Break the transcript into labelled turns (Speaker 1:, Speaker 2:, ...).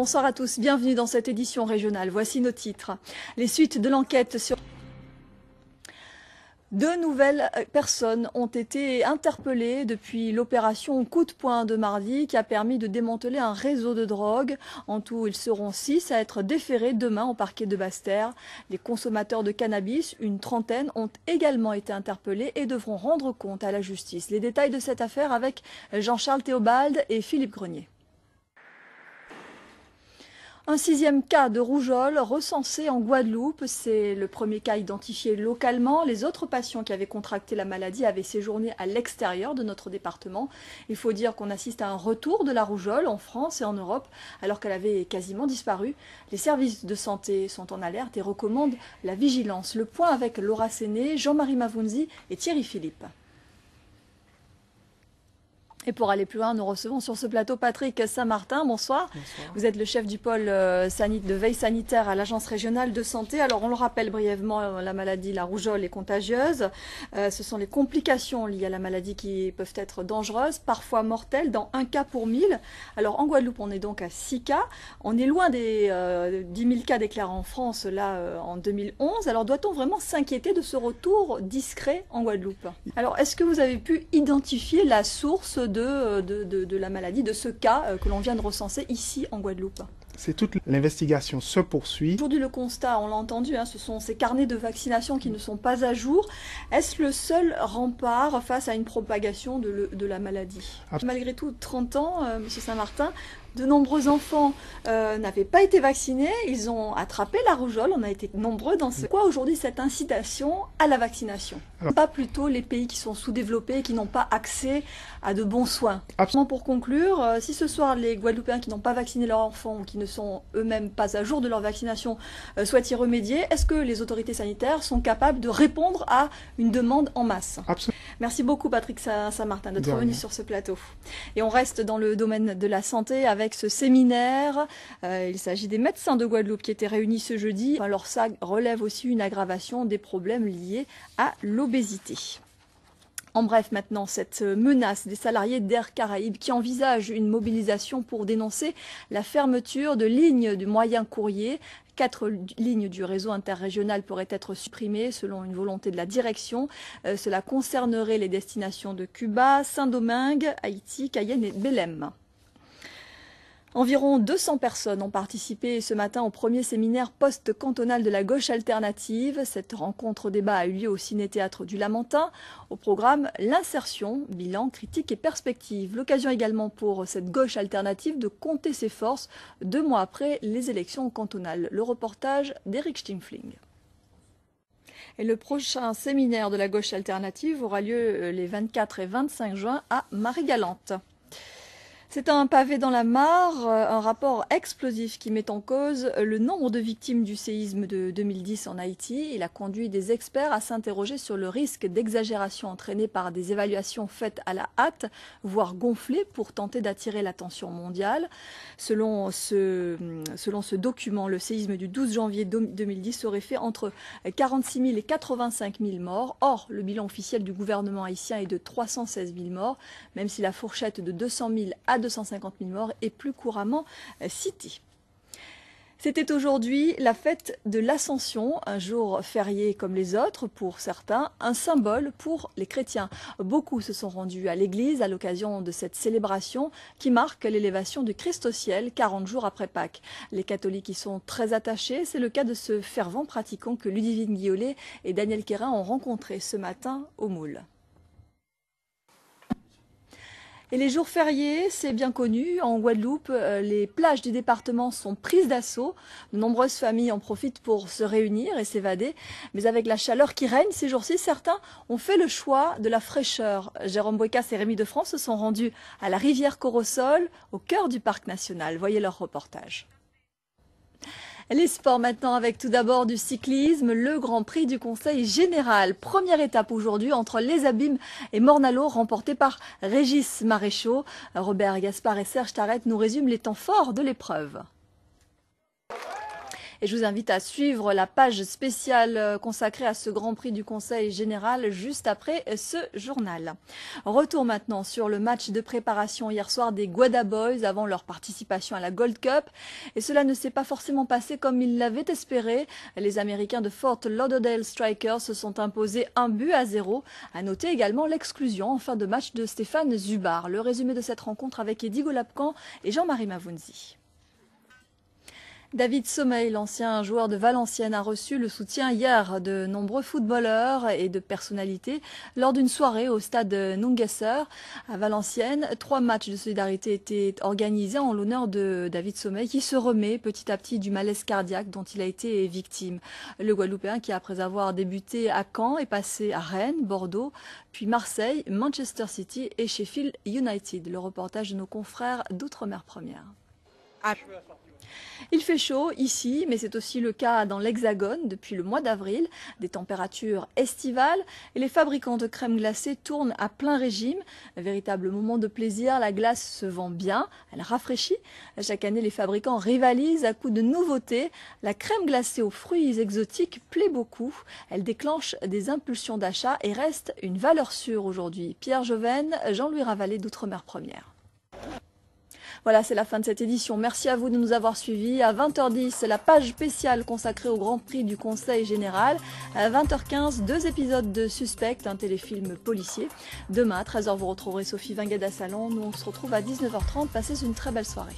Speaker 1: Bonsoir à tous, bienvenue dans cette édition régionale. Voici nos titres. Les suites de l'enquête sur... Deux nouvelles personnes ont été interpellées depuis l'opération Coup de poing de mardi qui a permis de démanteler un réseau de drogue. En tout, ils seront 6 à être déférés demain au parquet de Basse-Terre. Les consommateurs de cannabis, une trentaine, ont également été interpellés et devront rendre compte à la justice. Les détails de cette affaire avec Jean-Charles Théobald et Philippe Grenier. Un 6e cas de rougeole recensé en Guadeloupe. C'est le premier cas identifié localement. Les autres patients qui avaient contracté la maladie avaient séjourné à l'extérieur de notre département. Il faut dire qu'on assiste à un retour de la rougeole en France et en Europe, alors qu'elle avait quasiment disparu. Les services de santé sont en alerte et recommandent la vigilance. Le point avec Laura Séné, Jean-Marie Mavounzi et Thierry Philippe. Et pour aller plus loin, nous recevons sur ce plateau Patrick Saint-Martin. Bonsoir. Bonsoir. Vous êtes le chef du pôle de veille sanitaire à l'Agence régionale de santé. Alors, on le rappelle brièvement, la maladie, la rougeole est contagieuse. Ce sont les complications liées à la maladie qui peuvent être dangereuses, parfois mortelles, dans 1 cas pour 1000. Alors, en Guadeloupe, on est donc à 6 cas. On est loin des 10 000 cas déclarés en France, là, en 2011. Alors, doit-on vraiment s'inquiéter de ce retour discret en Guadeloupe? Alors, est-ce que vous avez pu identifier la source de la maladie, de ce cas que l'on vient de recenser ici en Guadeloupe?
Speaker 2: C'est toute l'investigation se poursuit.
Speaker 1: Aujourd'hui, le constat, on l'a entendu, ce sont ces carnets de vaccination qui ne sont pas à jour. Est-ce le seul rempart face à une propagation de la maladie? Malgré tout, 30 ans, Monsieur Saint-Martin, de nombreux enfants n'avaient pas été vaccinés, ils ont attrapé la rougeole, on a été nombreux dans ce... Quoi aujourd'hui cette incitation à la vaccination? Pas plutôt les pays qui sont sous-développés, qui n'ont pas accès à de bons soins? Absolument. Pour conclure, si ce soir les Guadeloupéens qui n'ont pas vacciné leurs enfants ou qui ne sont eux-mêmes pas à jour de leur vaccination souhaitent y remédier, est-ce que les autorités sanitaires sont capables de répondre à une demande en masse? Absolument. Merci beaucoup Patrick Saint-Martin d'être venu sur ce plateau. Et on reste dans le domaine de la santé avec ce séminaire. Il s'agit des médecins de Guadeloupe qui étaient réunis ce jeudi. Alors ça relève aussi une aggravation des problèmes liés à l'obésité. En bref, maintenant, cette menace des salariés d'Air Caraïbes qui envisagent une mobilisation pour dénoncer la fermeture de lignes du moyen courrier. 4 lignes du réseau interrégional pourraient être supprimées selon une volonté de la direction. Cela concernerait les destinations de Cuba, Saint-Domingue, Haïti, Cayenne et Belém. Environ 200 personnes ont participé ce matin au premier séminaire post-cantonal de la gauche alternative. Cette rencontre-débat a eu lieu au Ciné-Théâtre du Lamentin. Au programme, l'insertion, bilan, critique et perspective. L'occasion également pour cette gauche alternative de compter ses forces 2 mois après les élections cantonales. Le reportage d'Éric Stimfling. Et le prochain séminaire de la gauche alternative aura lieu les 24 et 25 juin à Marie-Galante. C'est un pavé dans la mare, un rapport explosif qui met en cause le nombre de victimes du séisme de 2010 en Haïti. Il a conduit des experts à s'interroger sur le risque d'exagération entraîné par des évaluations faites à la hâte, voire gonflées pour tenter d'attirer l'attention mondiale. Selon ce document, le séisme du 12 janvier 2010 aurait fait entre 46 000 et 85 000 morts. Or, le bilan officiel du gouvernement haïtien est de 316 000 morts, même si la fourchette de 200 000 à 250 000 morts est plus couramment citée. C'était aujourd'hui la fête de l'Ascension, un jour férié comme les autres pour certains, un symbole pour les chrétiens. Beaucoup se sont rendus à l'église à l'occasion de cette célébration qui marque l'élévation du Christ au ciel 40 jours après Pâques. Les catholiques y sont très attachés, c'est le cas de ce fervent pratiquant que Ludivine Guiolet et Daniel Quérin ont rencontré ce matin au Moule. Et les jours fériés, c'est bien connu, en Guadeloupe, les plages du département sont prises d'assaut. De nombreuses familles en profitent pour se réunir et s'évader. Mais avec la chaleur qui règne ces jours-ci, certains ont fait le choix de la fraîcheur. Jérôme Boicas et Rémi de France se sont rendus à la rivière Corosol, au cœur du parc national. Voyez leur reportage. Les sports maintenant avec tout d'abord du cyclisme, le Grand Prix du Conseil Général. Première étape aujourd'hui entre Les Abîmes et Morne-à-l'Eau remportée par Régis Maréchaux. Robert Gaspard et Serge Tarrette nous résument les temps forts de l'épreuve. Et je vous invite à suivre la page spéciale consacrée à ce Grand Prix du Conseil général juste après ce journal. Retour maintenant sur le match de préparation hier soir des Guada Boys avant leur participation à la Gold Cup. Et cela ne s'est pas forcément passé comme ils l'avaient espéré. Les Américains de Fort Lauderdale Strikers se sont imposés 1-0. À noter également l'exclusion en fin de match de Stéphane Zubar. Le résumé de cette rencontre avec Eddie Golapcan et Jean-Marie Mavounzi. David Sommeil, l'ancien joueur de Valenciennes, a reçu le soutien hier de nombreux footballeurs et de personnalités lors d'une soirée au stade Nungesser à Valenciennes. 3 matchs de solidarité étaient organisés en l'honneur de David Sommeil qui se remet petit à petit du malaise cardiaque dont il a été victime. Le Guadeloupéen qui, après avoir débuté à Caen, est passé à Rennes, Bordeaux, puis Marseille, Manchester City et Sheffield United. Le reportage de nos confrères d'Outre-mer Première. Il fait chaud ici, mais c'est aussi le cas dans l'Hexagone depuis le mois d'avril, des températures estivales et les fabricants de crème glacée tournent à plein régime. Un véritable moment de plaisir, la glace se vend bien, elle rafraîchit. Chaque année, les fabricants rivalisent à coups de nouveautés. La crème glacée aux fruits exotiques plaît beaucoup. Elle déclenche des impulsions d'achat et reste une valeur sûre aujourd'hui. Pierre Joven, Jean-Louis Ravalet d'Outre-mer Première. Voilà, c'est la fin de cette édition. Merci à vous de nous avoir suivis. À 20h10, la page spéciale consacrée au Grand Prix du Conseil général. À 20h15, 2 épisodes de Suspect, un téléfilm policier. Demain, à 13h, vous retrouverez Sophie Vingada Salon. Nous, on se retrouve à 19h30. Passez une très belle soirée.